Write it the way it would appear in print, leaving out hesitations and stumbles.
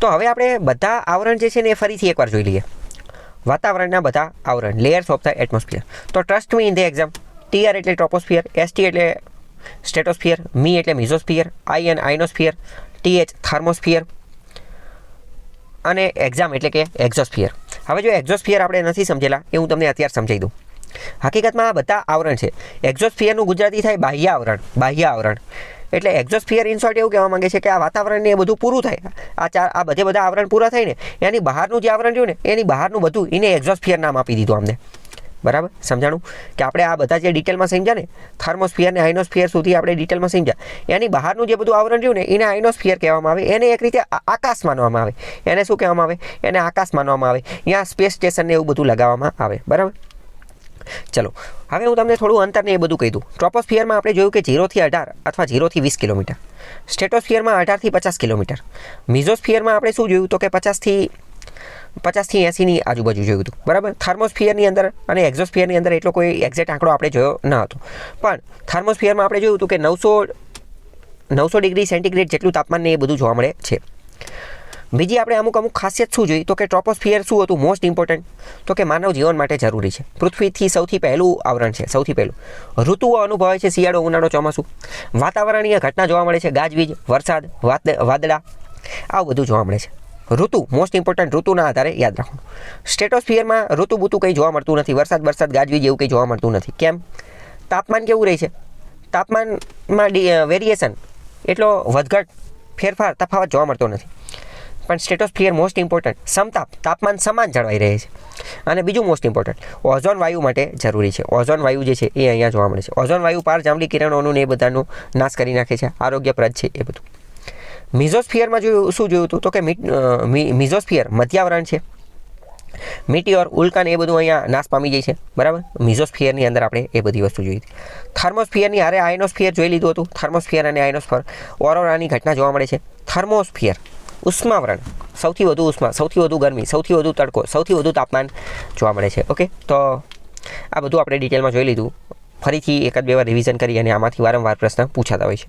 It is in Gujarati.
તો હવે આપણે બધા આવરણ જે છે ને એ ફરીથી એકવાર જોઈ લઈએ. વાતાવરણના બધા આવરણ, લેયર્સ ઓફ ધ એટમોસ્ફિયર. તો trust me in the exam. TR એટલે ટ્રોપોસ્ફિયર, ST એટલે સ્ટેટોસ્ફિયર, મી એટલે મિઝોસ્ફિયર, IN આઇનોસ્ફિયર, TH થર્મોસ્ફિયર અને એક્ઝામ એટલે કે એક્ઝોસ્ફિયર. હવે જો એક્ઝોસ્ફિયર આપણે નથી સમજેલા એ હું તમને અત્યારે સમજાવી દઉં. હકીકતમાં આ બધા આવરણ છે. એક્ઝોસ્ફિયરનું ગુજરાતી થાય બાહ્ય આવરણ. બાહ્ય આવરણ એટલે એક્ઝોસ્ફિયર ઇન શોર્ટ એવું કહેવા માંગે છે કે આ વાતાવરણને એ બધું પૂરું થાય, આ બધા આવરણ પૂરા થાય ને એની બહારનું જે આવરણ રહ્યું ને એની બહારનું બધું એને એક્ઝોસ્ફિયર નામ આપી દીધું અમને. બરાબર સમજાણું કે આપણે આ બધા જે ડિટેલમાં સમજ્યા ને થર્મોસ્ફિયર ને આઇનોસ્ફિયર સુધી આપણે ડિટેલમાં સમજ્યા, એની બહારનું જે બધું આવરણ રહ્યું ને એને આઇનોસ્ફિયર કહેવામાં આવે. એને એક રીતે આકાશ માનવામાં આવે. એને શું કહેવામાં આવે? એને આકાશ માનવામાં આવે. ત્યાં સ્પેસ સ્ટેશન ને એવું બધું લગાવવામાં આવે. બરાબર. ચલો હવે હું તમને થોડું અંતરને એ બધું કહી દઉં. ટ્રોપોસ્ફિયરમાં આપણે જોયું કે 0 થી 18 અથવા 0 થી 20 કિલોમીટર. સ્ટેટોસ્ફિયરમાં 18 થી 50 કિલોમીટર. મિઝોસ્ફિયરમાં આપણે શું જોયું તો કે 50 થી 80ની આજુબાજુ જોયું હતું. બરાબર. થર્મોસ્ફિયરની અંદર અને એક્ઝોસ્ફિયરની અંદર એટલો કોઈ એક્ઝેક્ટ આંકડો આપણે જોયો ન હતો, પણ થર્મોસ્ફિયરમાં આપણે જોયું હતું કે 900 ડિગ્રી સેન્ટીગ્રેડ જેટલું તાપમાન એ બધું જોવા મળે છે. બીજી આપણે અમુક ખાસિયત શું જોઈ તો કે ટ્રોપોસ્ફિયર શું હતું મોસ્ટ ઇમ્પોર્ટન્ટ તો કે માનવ જીવન માટે જરૂરી છે. પૃથ્વીથી સૌથી પહેલું આવરણ છે. સૌથી પહેલું ઋતુઓ અનુભવાય છે, શિયાળો, ઉનાળો, ચોમાસું. વાતાવરણીય ઘટના જોવા મળે છે, ગાજવીજ, વરસાદ, વાદળા, આવું બધું જોવા મળે છે. ઋતુ મોસ્ટ ઇમ્પોર્ટન્ટ, ઋતુના આધારે યાદ રાખવાનું. સ્ટેટોસ્ફિયરમાં ઋતુ કંઈ જોવા મળતું નથી. વરસાદ, ગાજવીજ એવું કંઈ જોવા મળતું નથી. કેમ? તાપમાન કેવું રહે છે? તાપમાનમાં વેરિએશન એટલો વધઘટ ફેરફાર તફાવત જોવા મળતો નથી. પણ સ્ટેટોસ્ફિયર મોસ્ટ ઇમ્પોર્ટન્ટ, સમતાપ, તાપમાન સમાન જળવાઈ રહે છે. અને બીજું મોસ્ટ ઇમ્પોર્ટન્ટ ઓઝોન વાયુ માટે જરૂરી છે. ઓઝોન વાયુ જે છે એ અહીંયા જોવા મળે છે. ઓઝોન વાયુ પાર જાંબલી કિરણોનું ને એ બધાનું નાશ કરી નાખે છે, આરોગ્યપ્રદ છે એ બધું. મિઝોસ્ફિયરમાં શું જોયું હતું તો કે મિઝોસ્ફિયર મધ્યાવરણ છે. મિટિયોર, ઉલ્કાન એ બધું અહીંયા નાશ પામી જાય છે. બરાબર. મિઝોસ્ફિયરની અંદર આપણે એ બધી વસ્તુ જોઈ હતી. થર્મોસ્ફિયરની હારે આઇનોસ્ફિયર જોઈ લીધું હતું. થર્મોસ્ફિયર અને આઇનોસ્ફિયર ઓરોરાની ઘટના જોવા મળે છે. થર્મોસ્ફિયર ઉષ્માવરણ, સૌથી વધુ ઉષ્મા, સૌથી વધુ ગરમી, સૌથી વધુ તડકો, સૌથી વધુ તાપમાન જોવા મળે છે. ઓકે, તો આ બધું આપણે ડિટેલમાં જોઈ લીધું. ફરીથી 1-2 વાર રિવિઝન કરી અને આમાંથી વારંવાર પ્રશ્ન પૂછાતા હોય છે.